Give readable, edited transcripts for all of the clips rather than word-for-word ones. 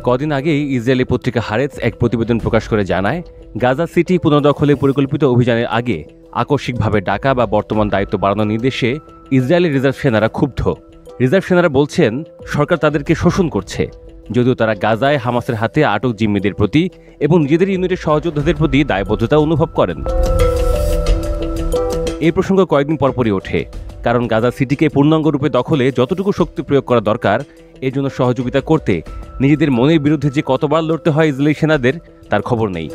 কদিন আগেই ইসরায়েলি পত্রিকা হারেটস এক প্রতিবেদন প্রকাশ করে জানায়, গাজা সিটি পুনর্দখলের পরিকল্পিত অভিযানের আগে আকস্মিকভাবে ডাকা বা বর্তমান দায়িত্ব বাড়ানোর নির্দেশে ইসরায়েলি রিজার্ভ সেনারা ক্ষুব্ধ। রিজার্ভ সেনারা বলছেন সরকার তাদেরকে শোষণ করছে, যদিও তারা গাজায় হামাসের হাতে আটক জিম্মিদের প্রতি এবং নিজেদের ইউনিটের সহযোদ্ধাদের প্রতি দায়বদ্ধতা অনুভব করেন। এই প্রসঙ্গ কয়েকদিন পরপরই ওঠে, কারণ গাজা সিটিকে পূর্ণাঙ্গরূপে দখলে যতটুকু শক্তি প্রয়োগ করা দরকার এর জন্য সহযোগিতা করতে নিজেদের মনের বিরুদ্ধে যে কতবার লড়তে হয় ইসরায়েলি সেনাদের তার খবর নেই।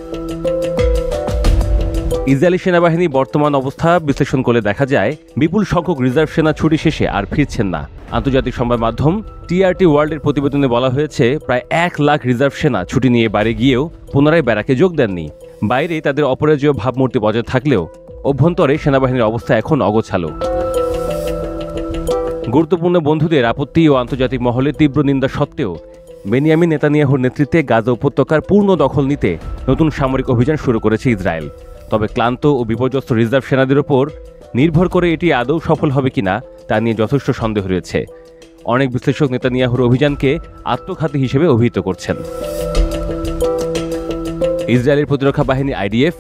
ইসরায়েলি সেনাবাহিনীর বর্তমান অবস্থা বিশ্লেষণ করলে দেখা যায় বিপুল সংখ্যক রিজার্ভ সেনা ছুটি শেষে আর ফিরছেন না। আন্তর্জাতিক সংবাদ মাধ্যম টিআরটি ওয়ার্ল্ডের প্রতিবেদনে বলা হয়েছে প্রায় 1 লাখ রিজার্ভ সেনা ছুটি নিয়ে বাইরে গিয়েও পুনরায় ব্যারাকে যোগ দেননি। বাইরে তাদের অপরাজেয় ভাবমূর্তি বজায় থাকলেও অভ্যন্তরে সেনাবাহিনীর অবস্থা এখন অগোছালো। গুরুত্বপূর্ণ বন্ধুদের আপত্তি ও আন্তর্জাতিক মহলে তীব্র নিন্দা সত্ত্বেও বেনিয়ামিন নেতানিয়াহুর নেতৃত্বে গাজা উপত্যকার পূর্ণ দখল নিতে নতুন সামরিক অভিযান শুরু করেছে ইসরায়েল। তবে ক্লান্ত ও বিপর্যস্ত রিজার্ভ সেনাদের ওপর নির্ভর করে এটি আদৌ সফল হবে কিনা তা নিয়ে যথেষ্ট সন্দেহ রয়েছে। অনেক বিশ্লেষক নেতানিয়াহুর অভিযানকে আত্মঘাতী হিসেবে অভিহিত করছেন। ইসরায়েলের প্রতিরক্ষা বাহিনী আইডিএফ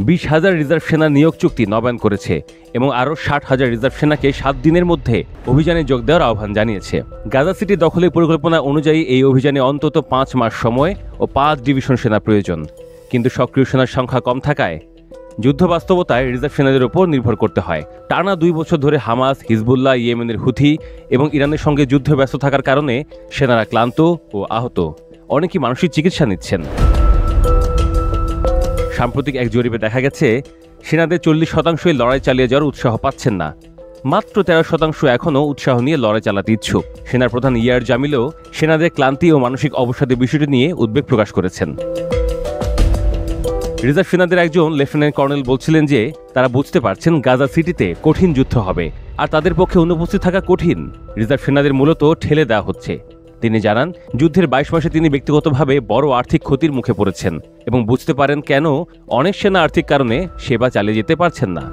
20,000 রিজার্ভ সেনা নিয়োগ চুক্তি নবায়ন করেছে এবং আরও 60,000 রিজার্ভ সেনাকে 7 দিনের মধ্যে অভিযানে যোগ দেওয়ার আহ্বান জানিয়েছে। গাজা সিটি দখলের পরিকল্পনা অনুযায়ী এই অভিযানে অন্তত 5 মাস সময় ও 5 ডিভিশন সেনা প্রয়োজন, কিন্তু সক্রিয় সেনার সংখ্যা কম থাকায় যুদ্ধ বাস্তবতায় রিজার্ভ সেনাদের ওপর নির্ভর করতে হয়। টানা 2 বছর ধরে হামাস, হিজবুল্লাহ, ইয়েমেনের হুথি এবং ইরানের সঙ্গে যুদ্ধে ব্যস্ত থাকার কারণে সেনারা ক্লান্ত ও আহত, অনেকেই মানসিক চিকিৎসা নিচ্ছেন। সাম্প্রতিক এক জরিপে দেখা গেছে সেনাদের 40% লড়াই চালিয়ে যাওয়ার উৎসাহ পাচ্ছেন না। মাত্র 13% এখনও উৎসাহ নিয়ে লড়াই চালাতে ইচ্ছুক। সেনার প্রধান ইয়ার জামিলও সেনাদের ক্লান্তি ও মানসিক অবসাদের বিষয়টি নিয়ে উদ্বেগ প্রকাশ করেছেন। রিজার্ভ সেনাদের একজন লেফটেন্যান্ট কর্নেল বলছিলেন যে তারা বুঝতে পারছেন গাজা সিটিতে কঠিন যুদ্ধ হবে আর তাদের পক্ষে অনুপস্থিত থাকা কঠিন। রিজার্ভ সেনাদের মূলত ঠেলে দেওয়া হচ্ছে। তিনি জানান, যুদ্ধের 22 মাসে তিনি ব্যক্তিগতভাবে বড় আর্থিক ক্ষতির মুখে পড়েছেন এবং বুঝতে পারেন কেন অনেক সেনা আর্থিক কারণে সেবা চালিয়ে যেতে পারছেন না।